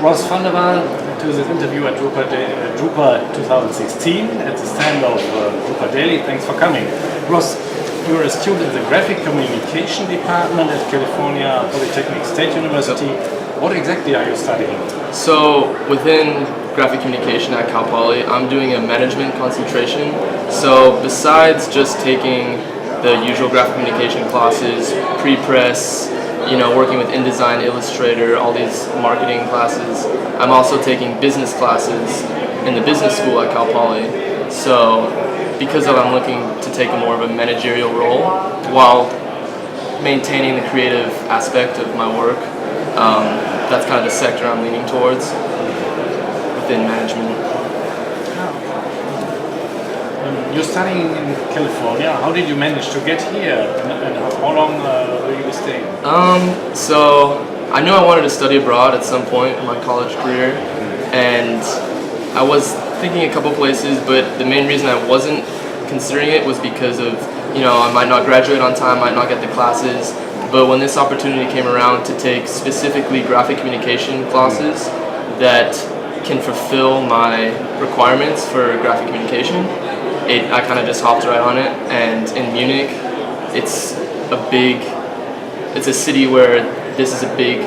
Ross van der Waal to this interview at Drupa 2016 at the stand of Drupa Daily. Thanks for coming. Ross, you're a student in the Graphic Communication Department at California Polytechnic State University. What exactly are you studying? So within Graphic Communication at Cal Poly, I'm doing a management concentration. So besides just taking the usual graphic communication classes, pre-press, working with InDesign, Illustrator, all these marketing classes, I'm also taking business classes in the business school at Cal Poly. So because of I'm looking to take more of a managerial role while maintaining the creative aspect of my work, that's kind of the sector I'm leaning towards within management. You're studying in California. How did you manage to get here, and how long will you stay? So I knew I wanted to study abroad at some point in my college career, and I was thinking a couple places, but the main reason I wasn't considering it was because of, I might not graduate on time, might not get the classes. But when this opportunity came around to take specifically graphic communication classes that can fulfill my requirements for graphic communication, I kind of just hopped right on it. And in Munich, it's a city where this is a big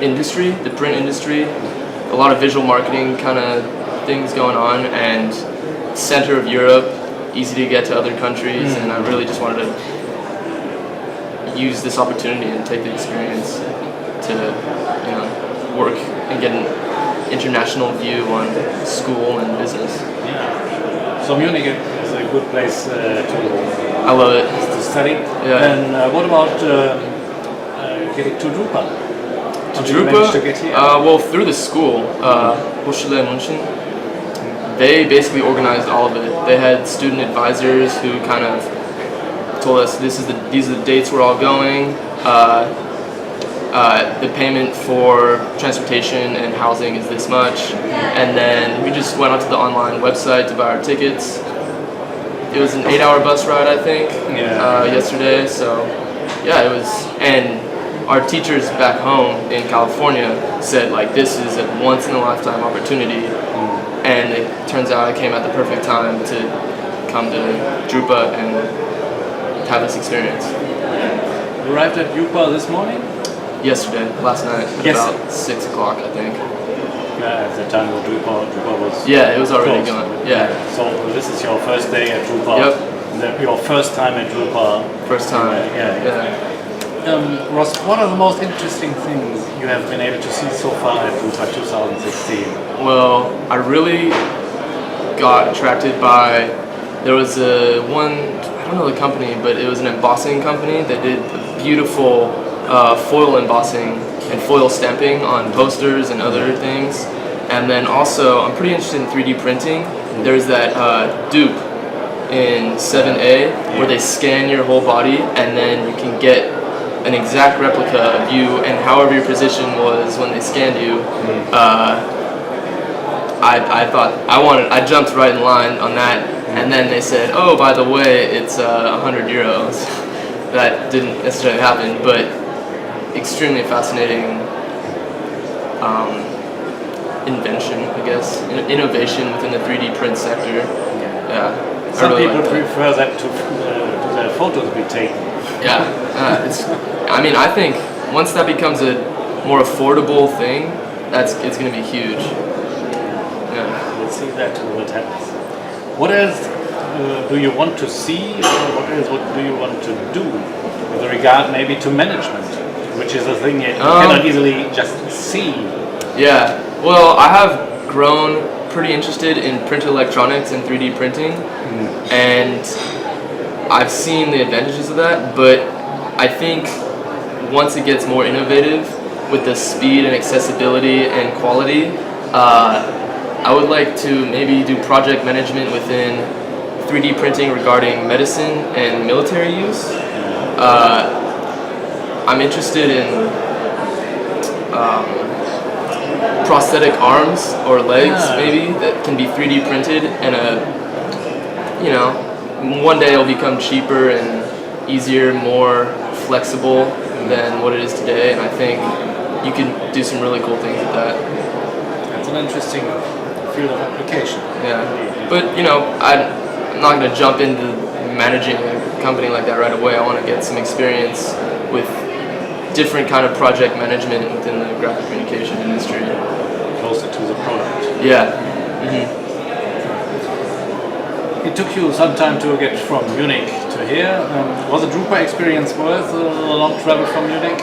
industry, the print industry, a lot of visual marketing kind of things going on, and center of Europe, easy to get to other countries, and I really just wanted to use this opportunity and take the experience to work and get an international view on school and business. Yeah. So Munich is a good place to. I love it. To study. Yeah. And what about getting to Drupa? To How did you manage to get here? Well, through the school, Hochschule München. They basically organized all of it. They had student advisors who kind of told us these are the dates we're all going. The payment for transportation and housing is this much, and then we just went onto the online website to buy our tickets. It was an 8-hour bus ride, I think, yesterday. So yeah, it was. And our teachers back home in California said this is a once in a lifetime opportunity, and it turns out I came at the perfect time to come to Drupa and have this experience. You arrived at Drupa this morning? Yesterday, last night, at about 6 o'clock, I think. Yeah, at the time of Drupa was. Yeah, it was already closed. going. Yeah. So this is your first day at Drupa. Yep. Your first time at Drupa. First time. Yeah. Ross, what are the most interesting things you have been able to see so far at Drupa 2016? Well, I really got attracted by. There was I don't know the company, but it was an embossing company that did beautiful foil embossing and foil stamping on posters and other things. And then also, I'm pretty interested in 3D printing. There's that dupe in 7A where they scan your whole body, and then you can get an exact replica of you and however your position was when they scanned you. I thought I jumped right in line on that, and then they said, oh, by the way, it's 100 euros. That didn't necessarily happen, but extremely fascinating invention, I guess, innovation within the 3D print sector. Yeah. Some really people like prefer that to their photos be taken. Yeah. I think once that becomes a more affordable thing, it's going to be huge. Yeah. We'll see that what happens. What else do you want to see, or what do you want to do with regard maybe to management, which is a thing you cannot easily just see? Yeah, well, I have grown pretty interested in print electronics and 3D printing, and I've seen the advantages of that, but I think once it gets more innovative with the speed and accessibility and quality, I would like to maybe do project management within 3D printing regarding medicine and military use. I'm interested in prosthetic arms or legs, maybe, that can be 3D printed, and one day it'll become cheaper and easier, more flexible than what it is today. And I think you can do some really cool things with that. That's an interesting field of application. Yeah, but you know, I'm not going to jump into managing a company like that right away. I want to get some experience with different kind of project management within the graphic communication industry. Closer to the product. Yeah. Mm-hmm. It took you some time to get from Munich to here. Was the drupa experience worth a long travel from Munich?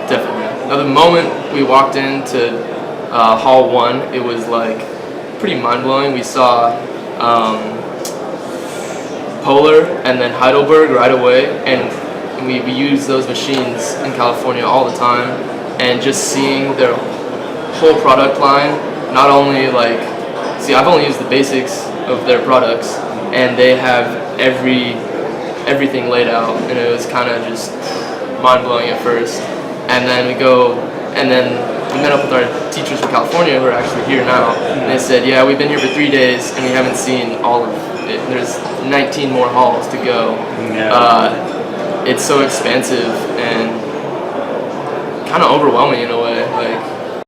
Definitely. Now, the moment we walked into Hall 1, it was like pretty mind-blowing. We saw Polar and then Heidelberg right away, and we use those machines in California all the time, and just seeing their whole product line, not only like, see, I've only used the basics of their products, and they have everything laid out, and it was kind of just mind-blowing at first. And then we met up with our teachers from California who are actually here now, and they said, yeah, we've been here for 3 days and we haven't seen all of it. There's 19 more halls to go. It's so expansive and kind of overwhelming in a way. Like,